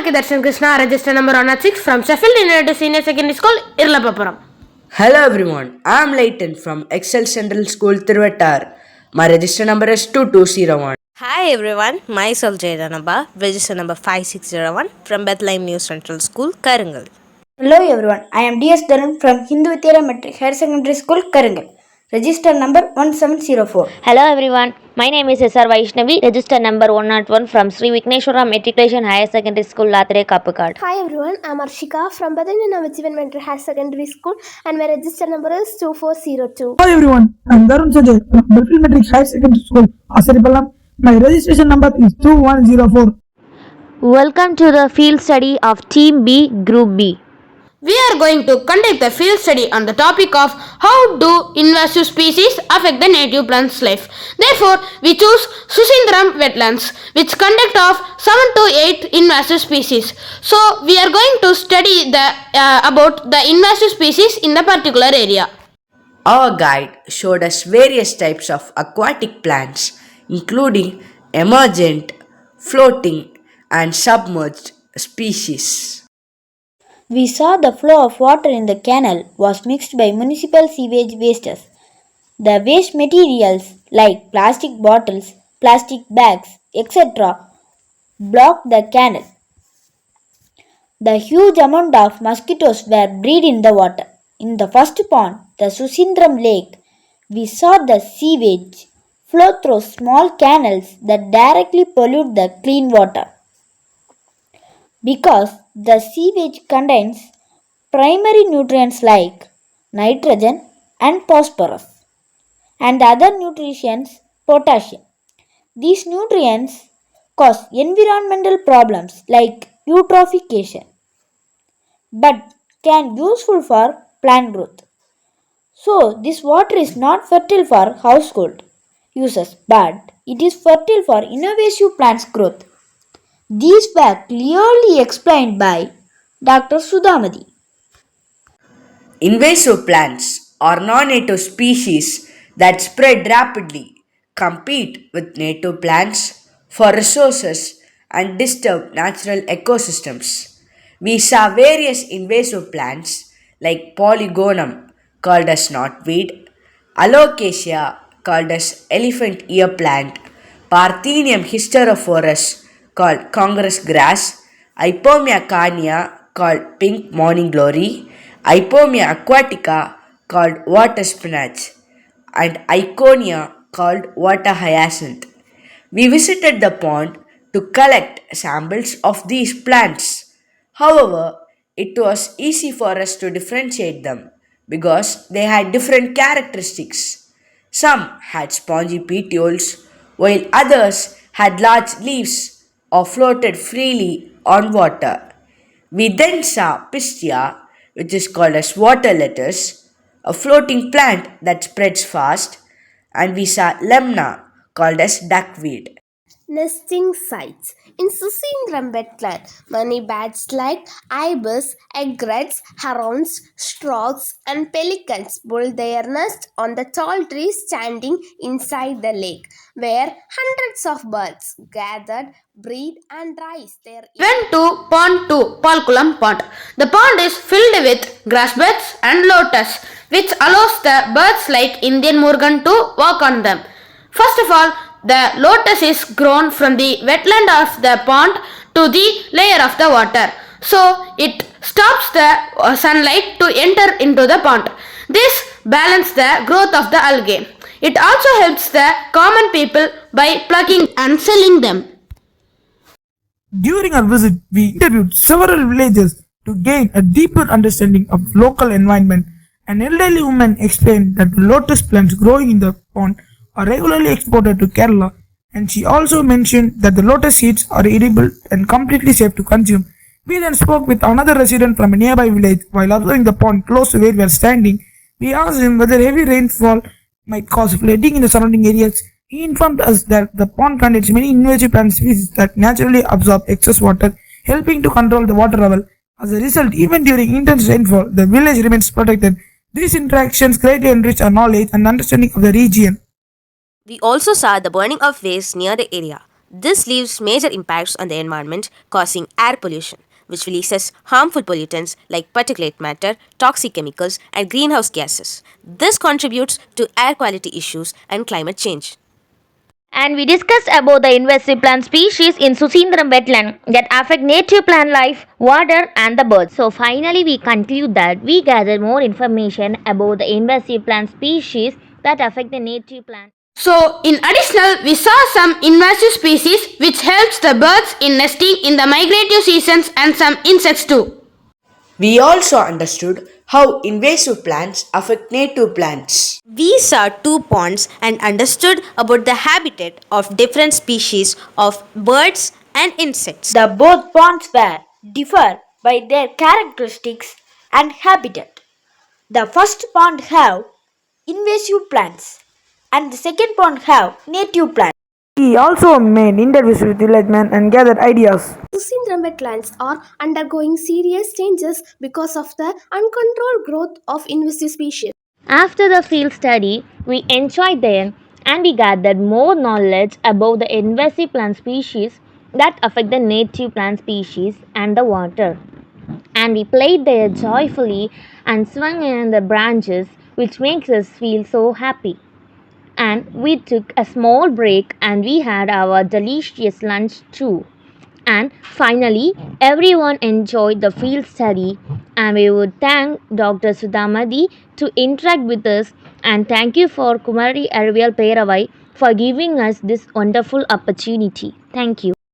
Saki Darshan Krishna, register number 106 from Sheffield United Senior Secondary School, Irlapapuram. Hello everyone, I am Leighton from Excel Central School, Thiruvattar. My register number is 2201. Hi everyone, myself Jaidanaba, register number 5601 from Bethlehem New Central School, Karangal. Hello everyone, I am DS Dharan from Hindu Vidyalaya Metric Higher Secondary School, Karangal. Register number 1704. Hello everyone, my name is SR Vaishnavi, register number 101 from Sri Vikneshwara Matriculation Higher Secondary School, Latare, Kapukad. Hi everyone, I am Arshika from Bethlehem Navajivan Metric Higher Secondary School and my register number is 2402. Hi everyone, I am Darun Sajay from Bethlehem Metric Higher Secondary School, Asaripalam. My registration number is 2104. Welcome to the field study of Team B, Group B. We are going to conduct a field study on the topic of how do invasive species affect the native plants' life. Therefore, we choose Susindram wetlands, which conduct of 7 to 8 invasive species. So, we are going to study about the invasive species in the particular area. Our guide showed us various types of aquatic plants, including emergent, floating, and submerged species. We saw the flow of water in the canal was mixed by municipal sewage wastes. The waste materials like plastic bottles, plastic bags, etc. blocked the canal. The huge amount of mosquitoes were bred in the water. In the first pond, the Susindram Lake, we saw the sewage flow through small canals that directly pollute the clean water. Because the sewage contains primary nutrients like nitrogen and phosphorus and other nutrients potassium. These nutrients cause environmental problems like eutrophication but can useful for plant growth. So this water is not fertile for household uses but it is fertile for invasive plants growth. These were clearly explained by Dr. Sudhamadi. Invasive plants are non-native species that spread rapidly, compete with native plants for resources, and disturb natural ecosystems. We saw various invasive plants like Polygonum, called as knotweed, Alocasia, called as elephant ear plant, Parthenium hysterophorus, called Congress grass, Ipomia carnea, called pink morning glory, Ipomia aquatica, called water spinach, and Iconia, called water hyacinth. We visited the pond to collect samples of these plants. However, it was easy for us to differentiate them because they had different characteristics. Some had spongy petioles, while others had large leaves or floated freely on water. We then saw Pistia, which is called as water lettuce, a floating plant that spreads fast, and we saw Lemna, called as duckweed. Nesting sites. In Susindram wetland, many birds like ibis, egrets, herons, storks, and pelicans build their nest on the tall trees standing inside the lake, where hundreds of birds gathered, breed, and raise their Went to Pond 2, Palkulam Pond. The pond is filled with grass beds and lotus, which allows the birds like Indian Murgan to walk on them. First of all, the lotus is grown from the wetland of the pond to the layer of the water. So it stops the sunlight to enter into the pond. This balances the growth of the algae. It also helps the common people by plucking and selling them. During our visit, we interviewed several villagers to gain a deeper understanding of local environment. An elderly woman explained that the lotus plants growing in the pond are regularly exported to Kerala, and she also mentioned that the lotus seeds are edible and completely safe to consume. We then spoke with another resident from a nearby village while observing the pond close to where we were standing. We asked him whether heavy rainfall might cause flooding in the surrounding areas. He informed us that the pond contains many invasive plant species that naturally absorb excess water, helping to control the water level. As a result, even during intense rainfall, the village remains protected. These interactions greatly enrich our knowledge and understanding of the region. We also saw the burning of waste near the area. This leaves major impacts on the environment, causing air pollution, which releases harmful pollutants like particulate matter, toxic chemicals, and greenhouse gases. This contributes to air quality issues and climate change. And we discussed about the invasive plant species in Susindram wetland that affect native plant life, water and the birds. So finally we conclude that we gathered more information about the invasive plant species that affect the native plant. So, in additional, we saw some invasive species which helps the birds in nesting in the migratory seasons and some insects too. We also understood how invasive plants affect native plants. We saw 2 ponds and understood about the habitat of different species of birds and insects. The both ponds were differ by their characteristics and habitat. The first pond have invasive plants and the second pond have native plants. He also made interviews with villagemen and gathered ideas. Susindram wetlands are undergoing serious changes because of the uncontrolled growth of invasive species. After the field study, we enjoyed them and we gathered more knowledge about the invasive plant species that affect the native plant species and the water. And we played there joyfully and swung in the branches, which makes us feel so happy. And we took a small break and we had our delicious lunch too. And finally, everyone enjoyed the field study, and we would thank Dr. Sudhamadi to interact with us, and thank you for Kumari Arvial Peravai for giving us this wonderful opportunity. Thank you.